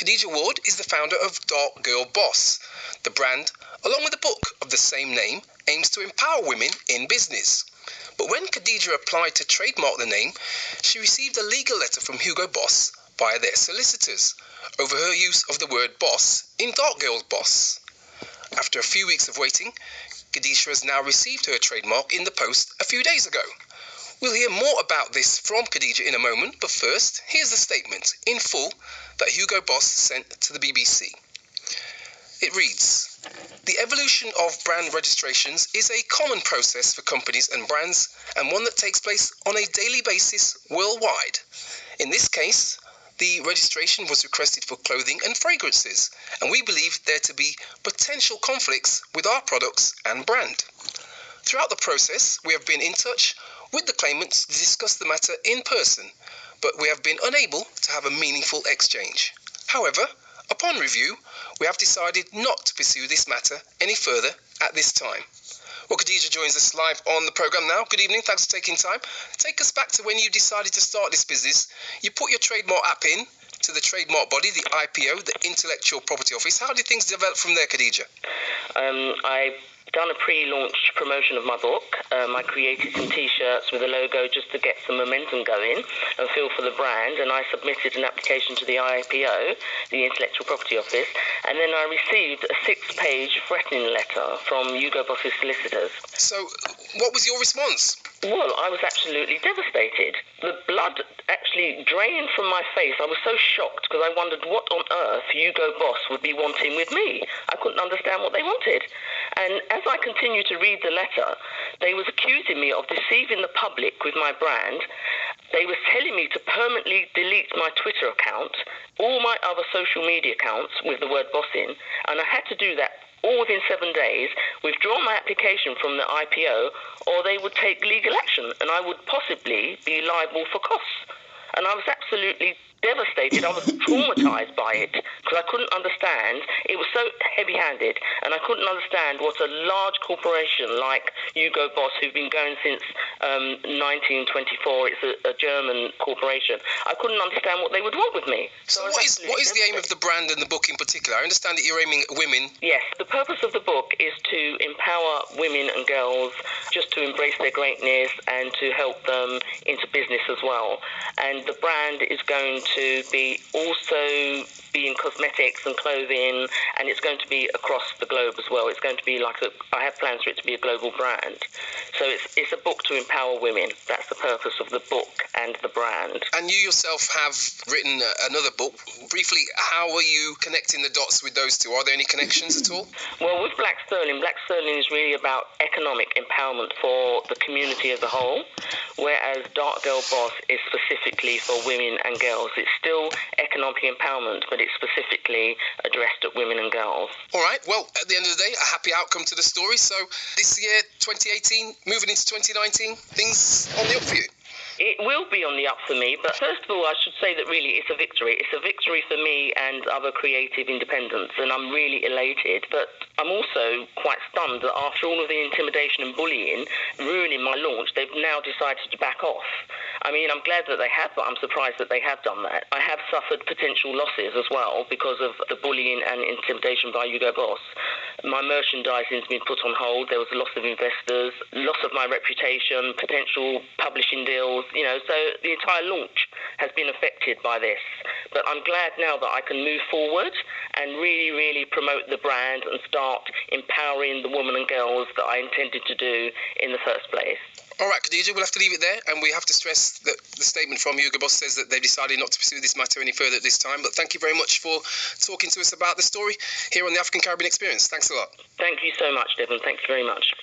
Khadijah Ward is the founder of Darkgirlboss. The brand, along with a book of the same name, aims to empower women in business. But when Khadijah applied to trademark the name, she received a legal letter from HUGO BOSS via their solicitors over her use of the word boss in Darkgirlboss. After a few weeks of waiting, Khadijah has now received her trademark in the post a few days ago. We'll hear more about this from Khadijah in a moment, but first, here's the statement in full that HUGO BOSS sent to the BBC. It reads, "The evolution of brand registrations is a common process for companies and brands, and one that takes place on a daily basis worldwide. In this case, the registration was requested for clothing and fragrances, and we believe there to be potential conflicts with our products and brand. Throughout the process, we have been in touch with the claimants to discuss the matter in person, but we have been unable to have a meaningful exchange. However, upon review, we have decided not to pursue this matter any further at this time." Well, Khadijah joins us live on the programme now. Good evening, thanks for taking time. Take us back to when you decided to start this business. You put your trademark app in to the trademark body, the IPO, the Intellectual Property Office. How did things develop from there, Khadijah? I've done a pre-launch promotion of my book. I created some t-shirts with a logo just to get some momentum going and feel for the brand, and I submitted an application to the IPO, the Intellectual Property Office, and then I received a 6-page threatening letter from HUGO BOSS's solicitors. So, what was your response? Well, I was absolutely devastated. The blood actually drained from my face. I was so shocked because I wondered what on earth HUGO BOSS would be wanting with me. I couldn't understand what they wanted. And as I continued to read the letter, they was accusing me of deceiving the public with my brand. They was telling me to permanently delete my Twitter account, all my other social media accounts with the word boss in, and I had to do that all within 7 days, withdraw my application from the IPO, or they would take legal action and I would possibly be liable for costs. And I was absolutely devastated. I was traumatized by it because I couldn't understand. It was so heavy-handed, and I couldn't understand what a large corporation like HUGO BOSS, who've been going since 1924, it's a German corporation, I couldn't understand what they would want with me. So what is the aim of the brand and the book in particular? I understand that you're aiming at women. Yes, the purpose of the book is to empower women and girls just to embrace their greatness and to help them into business as well. And the brand is going to be also be in cosmetics and clothing, and it's going to be across the globe as well. It's going to be like I have plans for it to be a global brand. So it's a book to empower women. That's the purpose of the book and the brand. And you yourself have written another book. Briefly, how are you connecting the dots with those two? Are there any connections at all? Well, with Black Sterling is really about economic empowerment for the community as a whole, whereas Darkgirlboss is specifically for women and girls. It's still economic empowerment, but it's specifically addressed at women and girls. All right. Well, at the end of the day, a happy outcome to the story. So this year, 2018, moving into 2019, things on the up for you? It will be on the up for me, but first of all, I should say that really it's a victory. It's a victory for me and other creative independents, and I'm really elated. But I'm also quite stunned that after all of the intimidation and bullying ruining my launch, they've now decided to back off. I mean, I'm glad that they have, but I'm surprised that they have done that. I have suffered potential losses as well because of the bullying and intimidation by HUGO BOSS. My merchandising's been put on hold. There was a loss of investors, loss of my reputation, potential publishing deals, so the entire launch has been affected by this. But I'm glad now that I can move forward and really, really promote the brand and start empowering the women and girls that I intended to do in the first place. All right, Khadijah, we'll have to leave it there, and we have to stress that the statement from HUGO BOSS says that they've decided not to pursue this matter any further at this time. But thank you very much for talking to us about the story here on the African Caribbean Experience. Thanks a lot. Thank you so much, Devon. Thank you very much.